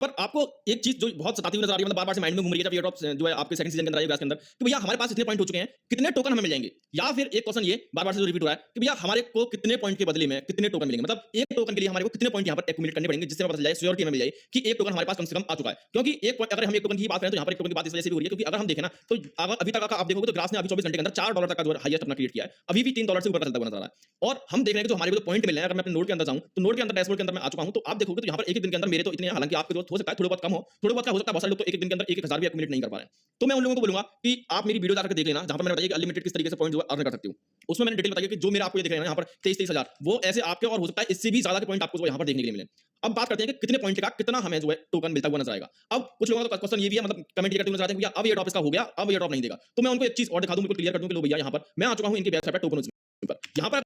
पर आपको एक चीज़ जो बहुत सताती हुई नज़र आ रही है, मतलब बार-बार से माइंड में घूम रही है जब एयर ड्रॉप जो है आपके सेकंड सीज़न के अंदर आई है, के अंदर कि भैया हमारे पास इतने पॉइंट हो चुके हैं, कितने टोकन हमें मिल जाएँगे? या फिर एक क्वेश्चन ये बार-बार से जो रिपीट हो रहा है कि भैया हमारे को कितने पॉइंट के बदले में कितने टोकन मिलेंगे? मतलब एक टोकन के लिए हमारे को कितने पॉइंट यहाँ पर एक्युमुलेट करने पड़ेंगे जिससे हमें पता चल जाए, श्योरिटी हमें मिल जाए कि एक टोकन हमारे पास कम से कम आ चुका है। क्योंकि एक पॉइंट अगर हम एक टोकन की बात करें तो यहाँ पर एक टोकन की बात इस वजह से भी हो रही है क्योंकि अगर हम देखें ना तो अगर अभी तक का आप देखोगे तो ग्रास ने अभी 24 घंटे के अंदर $4 तक का जो है हाईएस्ट अपना क्रिएट किया है। अभी भी $3 से ऊपर का चलता हुआ नज़र आ रहा है। और हम देख रहे हैं कि जो हमारे को जो पॉइंट मिल रहे हैं, अगर मैं अपने नोड के अंदर जाऊँ तो नोड के अंदर डैशबोर्ड के अंदर मैं आ चुका हूँ, तो आप देखोगे तो यहाँ पर एक-एक दिन के अंदर मेरे तो इतने हैं, हालाँकि आपके जो हो सकता है थोड़े बहुत कम हो, थोड़े बहुत का हो सकता है, बहुत सारे लोग तो एक-एक दिन के अंदर 1-1 हज़ार भी एक्युमुलेट नहीं कर पा रहे हैं। तो मैं उन लोगों को बोलूँगा कि आप मेरी वीडियो जाकर देख लेना, जहाँ पर मैंने बताया कि अनलिमिटेड किस तरीके से पॉइंट जो है अर्न कर सकते हो। उसमें मैंने डिटेल बताई है कि जो मेरा आपको ये दिख रहे हैं ना यहाँ पर 23-23 हज़ार, वो ऐसे आपके और हो सकता है इससे भी ज़्यादा के पॉइंट आपको जो यहाँ पर देखने के लिए मिले। अब बात करते हैं कि कितने पॉइंट का कितना हमें जो है टोकन मिलता हुआ नज़र आएगा। अब कुछ लोगों का क्वेश्चन ये भी है, मतलब कमेंट ये करते हुए नज़र आते हैं कि भैया अब ये ड्रॉप इसका हो गया, अब ये ड्रॉप नहीं देगा। तो मैं उनको एक चीज़ और दिखा दूँ, बिल्कुल क्लियर कर दूँ कि लो भैया यहाँ पर मैं आ चुका हूँ इनकी वेबसाइट पर टोकन पर। यहाँ पर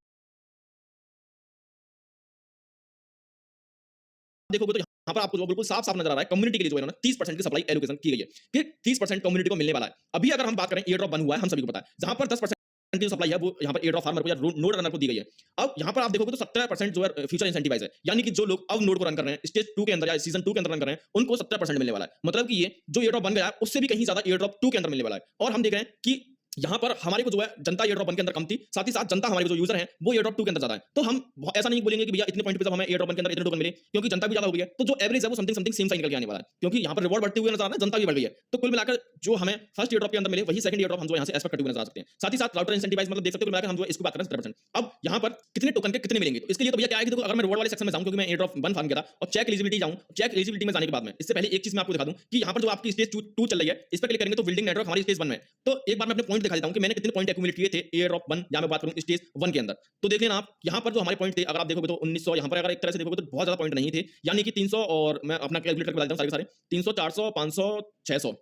देखोगे तो यहाँ पर आपको जो बिल्कुल साफ-साफ नज़र आ रहा है, कम्युनिटी के लिए जो है इन्होंने 30% की सप्लाई एलोकेशन की गई है, कि 30% कम्युनिटी को मिलने वाला है। अभी अगर हम बात करें एयर ड्रॉप बंद हुआ है, हम सभी को पता है। जहाँ पर 10% की जो सप्लाई है वो यहाँ पर एयर ड्रॉप फार्मर को या नोड रनर को दी गई है। अब यहाँ पर आप देखोगे तो 17% जो है फ्यूचर इंसेंटिवाइज़ है। यानी कि जो लोग अब नोड को रन कर रहे हैं, स्टेज 2 के अंदर या सीज़न 2 के अंदर रन कर रहे हैं, उनको 17% मिलने वाला है। मतलब कि ये जो एयर ड्रॉप बन गया है, उससे भी कहीं ज़्यादा एयर ड्रॉप 2 के अंदर मिलने वाला है। और हम देख रहे हैं कि यहाँ पर हमारे को जो है जनता एयर ड्रॉप 1 के अंदर कम थी, साथ ही साथ जनता हमारे जो यूज़र हैं, वो एयर ड्रॉप 2 के अंदर ज़्यादा है। तो हम ऐसा नहीं बोलेंगे कि भैया इतने पॉइंट पे जब हमें एयर ड्रॉप 1 के अंदर इतने टोकन मिले, क्योंकि जनता भी ज़्यादा हो गई है, तो जो एवरेज है वो समथिंग समथिंग सेम सा निकल के आने वाला है। क्योंकि यहाँ पर रिवॉर्ड बढ़ते हुए नज़र आ रहा है, जनता भी बढ़ गई है। तो कुल मिलाकर जो हमें फर्स्ट एयर ड्रॉप के अंदर मिले, वही सेकंड एयर ड्रॉप हम जो यहाँ से एक्सपेक्ट करते हुए नज़र आ सकते हैं। साथ ही साथ राउटर इंसेंटिवाइज़, मतलब देख सकते हो, कुल मिलाकर हम जो है इसकी बात कर रहे हैं 17%। अब यहाँ पर कितने टोकन के कितने मिलेंगे? तो इसके लिए तो भैया क्या है कि देखो, अगर मैं रिवॉर्ड वाले सेक्शन में जाऊँ, क्योंकि मैं एयर ड्रॉप 1 फार्म किया था, और चेक एलिजिबिलिटी जाऊँ, चेक एलिजिबिलिटी में जाने के बाद में इससे पहले एक चीज़ मैं आपको दिखा दूँ कि यहाँ पर जो आपकी स्टेज 2 चल रही है, इस पे क्लिक करेंगे तो बिल्डिंग नेटवर्क हमारी स्टेज 1 में है। तो एक बार मैं अपने पॉइंट दिखा देता हूँ कि मैंने कितने पॉइंट एक्युमुलेट किए थे एयर ड्रॉप 1, या मैं बात करूँ स्टेज 1 के अंदर। तो देख लेना आप, यहाँ पर जो हमारे पॉइंट थे, अगर आप देखोगे तो 1900, यहाँ पर अगर एक तरह से देखोगे तो बहुत ज़्यादा पॉइंट नहीं थे। यानी कि 300, और मैं अपना कैलकुलेट करके बता देता हूँ सारे के सारे, 300, 400, 500, 600,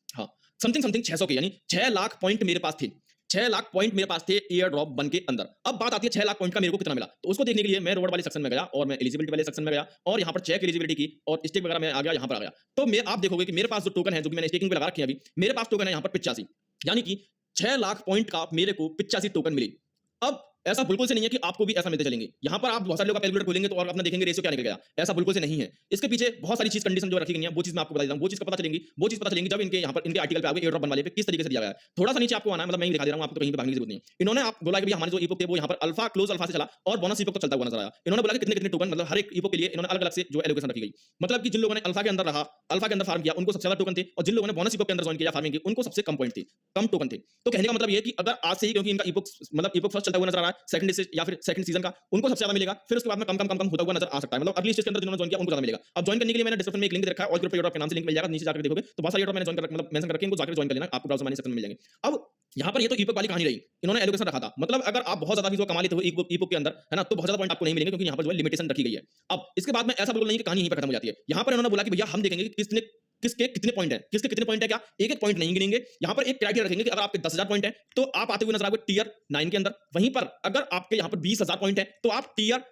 हाँ, समथिंग समथिंग 600 के, यानी 6 लाख पॉइंट मेरे पास थे। 6 लाख पॉइंट मेरे पास थे एयर ड्रॉप 1 के अंदर। अब बात आती है 6 लाख पॉइंट का मेरे को कितना मिला। तो उसको देखने के लिए मैं रिवॉर्ड वाले सेक्शन में गया, और मैं एलिजिबिलिटी वाले सेक्शन में गया, और यहाँ पर चेक एलिजिबिलिटी की, और स्टेक वगैरह में आ गया, यहाँ पर आ गया। तो मैं आप देखोगे कि मेरे पास जो टोकन है, जो कि मैंने स्टेकिंग पे लगा रखी है अभी, मेरे पास टोकन है यहाँ पर 85, यानी कि 6 लाख पॉइंट का मेरे को 85 टोकन मिले। अब ऐसा बिल्कुल से नहीं है कि आपको भी ऐसा मिलते चलेंगे। यहाँ पर आप बहुत सारे लोग का कैलकुलेटर खोलेंगे तो और अपना देखेंगे रेशियो क्या निकल गया। ऐसा बिल्कुल से नहीं है। इसके पीछे बहुत सारी चीज़ कंडीशन जो रखी गई है, वो चीज़ मैं आपको बता देता हूँ। वो चीज़ कब पता चलेंगी जब इनके यहाँ पर इनके आर्टिकल पे आओगे, एयर ड्रॉप बनवाले पे किस तरीके से दिया गया है। थोड़ा-सा नीचे आपको आना है, मतलब मैं ही दिखा दे रहा हूँ, आपको तो कहीं भी भागने की ज़रूरत नहीं है। इन्होंने आप बोला कि भई हमारे जो ईपुक थे वो यहाँ पर अल्फा, क्लोज़ अल्फा से चला, और बोनस ईपुक तक चलता हुआ नज़र आया। इन्होंने बोला कि कितने-कितने टोकन, मतलब हर एक ईपुक के लिए इन्होंने अलग-अलग से जो एलोकेशन रखी गई। मतलब कि जिन लोगों ने अल्फा के अंदर रहा, अल्फा के अंदर फार्म किया, उनको सबसे ज़्यादा टोकन थे, और जिन लोगों ने बोनस ईपुक के अंदर जॉइन किया, फार्मिंग की, उनको सबसे कम पॉइंट थे, कम टोकन थे। तो कहने का मतलब ये है कि अगर आज से ही, क्योंकि इनका ईपुक मतलब ईपुक फर्स्ट चलता हुआ नज़र आ रहा है, सेकंड से या फिर सेकंड सीज़न का, उनको सबसे ज़्यादा मिलेगा, फिर उसके बाद में कम होता हुआ नज़र आ सकता है। मतलब अगली स्टेज के अंदर जिन्होंने जॉइन किया उनको ज़्यादा मिलेगा। अब जॉइन करने के लिए मैंने डिस्क्रिप्शन में एक लिंक दे रखा है, ऑल ग्रुप एयर के नाम से लिंक मिल जाएगा, नीचे जाकर देखोगे तो बहुत सारे एयर मैंने जॉइन कर मतलब मेंशन कर रखे हैं, इनको जाकर जॉइन कर लेना, आपको ब्राउज़र मैनेजर सेक्शन में मिल जाएंगे। अब यहाँ पर ये तो ईपुक वाली कहानी रही, इन्होंने एलोकेशन रखा था, मतलब अगर आप बहुत ज़्यादा भी जो कमा लेते हो ईपुक के अंदर, है ना, तो बहुत ज़्यादा पॉइंट आपको नहीं मिलेंगे, क्योंकि यहाँ पर जो है लिमिटेशन रखी गई है। अब इसके बाद में ऐसा बिल्कुल नहीं कि कहानी यहीं पे खत्म हो जाती है। यहाँ पर इन्होंने बोला कि भैया हम देखेंगे कि किसके कितने पॉइंट हैं, किसके कितने पॉइंट है, क्या एक-एक पॉइंट नहीं गिनेंगे। यहाँ पर एक क्राइटेरिया रखेंगे कि अगर आपके 10,000 पॉइंट है, तो आप आते हुए नज़र आओगे टियर 9 के अंदर। वहीं पर अगर आपके यहाँ पर 20,000 पॉइंट है, तो आप टियर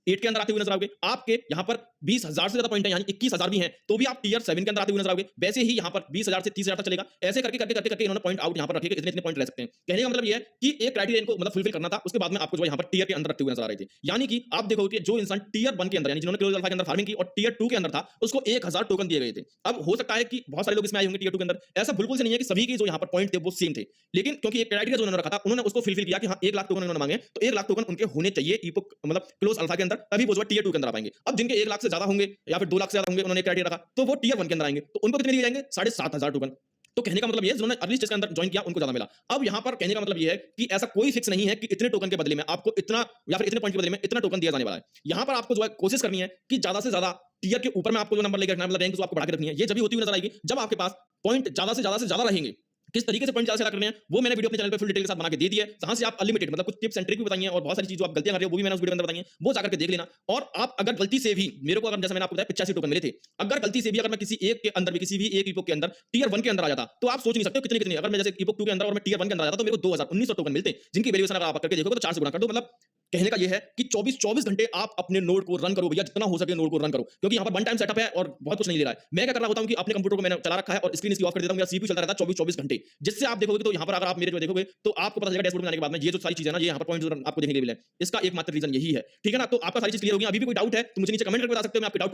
8 के अंदर आते हुए नज़र आओगे। आपके यहाँ पर 20,000 से ज़्यादा पॉइंट है, यानी 21,000 भी हैं, तो भी आप टियर 7 के अंदर आते हुए नज़र आओगे। वैसे ही यहाँ पर 20,000 से 30,000 तक चलेगा। ऐसे करके इन्होंने पॉइंट आउट यहाँ पर रखे कि इतने-इतने पॉइंट रह सकते हैं। कहने का मतलब ये है कि एक क्राइटेरिया इनको मतलब फुलफिल करना था, उसके बाद में आपको जो है यहाँ पर टियर के अंदर रखते हुए नज़र आ रहे थे। यानी कि आप देखोगे कि जो इंसान टियर 1 के अंदर, यानी जिन्होंने क्लोज़ अल्फा के अंदर फार्मिंग की और टियर 2 के अंदर था, उसको 1,000 टोकन दिए गए थे। अब हो सकता है कि बहुत सारे लोग इसमें आए होंगे टियर 2 के अंदर। ऐसा बिल्कुल से नहीं है कि सभी के जो यहाँ पर पॉइंट थे वो सेम थे। लेकिन क्योंकि एक क्राइटेरिया जो उन्होंने रखा था, उन्होंने उसको फुलफिल किया कि हाँ, 1 लाख टोकन उन्होंने मांगे, तो 1 लाख टोकन उनके होने चाहिए ईपुक मतलब क्लोज़ अल्फा के अंदर, तभी वो जो है टियर 2 के अंदर आ पाएंगे। अब जिनके 1 लाख से ज़्यादा होंगे या फिर 2 लाख से ज़्यादा होंगे, उन्होंने क्राइटेरिया रखा, तो वो टियर 1 के अंदर आएंगे। तो उनको कितने दिए जाएंगे? 7,500 टोकन। तो कहने का मतलब ये है, जिन्होंने अर्ली स्टेज के अंदर जॉइन किया उनको ज़्यादा मिला। अब यहाँ पर कहने का मतलब ये है कि ऐसा कोई फिक्स नहीं है कि इतने टोकन के बदले में आपको इतना, या फिर इतने पॉइंट के बदले में इतना टोकन दिया जाने वाला है। यहाँ पर आपको जो है कोशिश करनी है कि ज़्यादा से ज़्यादा टियर के ऊपर में आपको जो नंबर लेके रखना है, मतलब रैंक जो आपको बढ़ा के रखनी है, ये जब भी होती हुई नजर आएगी जब आपके पास पॉइंट ज़्यादा रहेंगे। किस तरीके से पॉइंट ज़्यादा से ज़्यादा करने हैं, वो मैंने वीडियो अपने चैनल पे फुल डिटेल के साथ बना के दे दी है। जहाँ से आप अनलिमिटेड मतलब कुछ टिप्स एंड ट्रिक भी बताई हैं, और बहुत सारी चीज़ जो आप गलतियाँ कर रहे हो वो भी मैंने उस वीडियो के अंदर बताई हैं, वो जाकर के देख लेना। और आप अगर गलती से भी मेरे को, अगर जैसे मैंने आपको बताया 85 टोकन मिले थे, अगर गलती से भी अगर मैं किसी एक के अंदर भी, किसी भी एक ईपुक के अंदर टियर 1 के अंदर आ जाता, तो आप सोच नहीं सकते हो कितने-कितने, अगर मैं जैसे ईपुक 2 के अंदर और मैं टियर 1 के अंदर आ जाता, तो मेरे को 2,1900 टोकन मिलते, जिनकी वैल्यूएशन अगर आप करके देखोगे तो 4 से गुणा कर दो। मतलब कहने का ये है कि 24 घंटे आप अपने नोड को रन करो भैया, जितना हो सके नोड को रन करो, क्योंकि यहाँ पर वन टाइम सेटअप है और बहुत कुछ नहीं ले रहा है। मैं क्या कर रहा होता हूँ कि अपने कंप्यूटर को मैंने चला रखा है और स्क्रीन इसकी ऑफ कर देता हूँ, मेरा सीपीयू चलता रहता है 24 घंटे, जिससे आप देखोगे तो यहाँ पर अगर आप मेरे जो देखोगे तो आपको पता चलेगा डैशबोर्ड में आने के बाद में ये जो सारी चीजें ना, ये यहाँ पर पॉइंट जो आपको देखने के लिए मिले, इसका एकमात्र रीजन यही है। ठीक है ना, तो आपका सारी चीज क्लियर हो गई। अभी भी कोई डाउट है तो मुझे नीचे कमेंट करके बता सकते हो, मैं आपके डाउट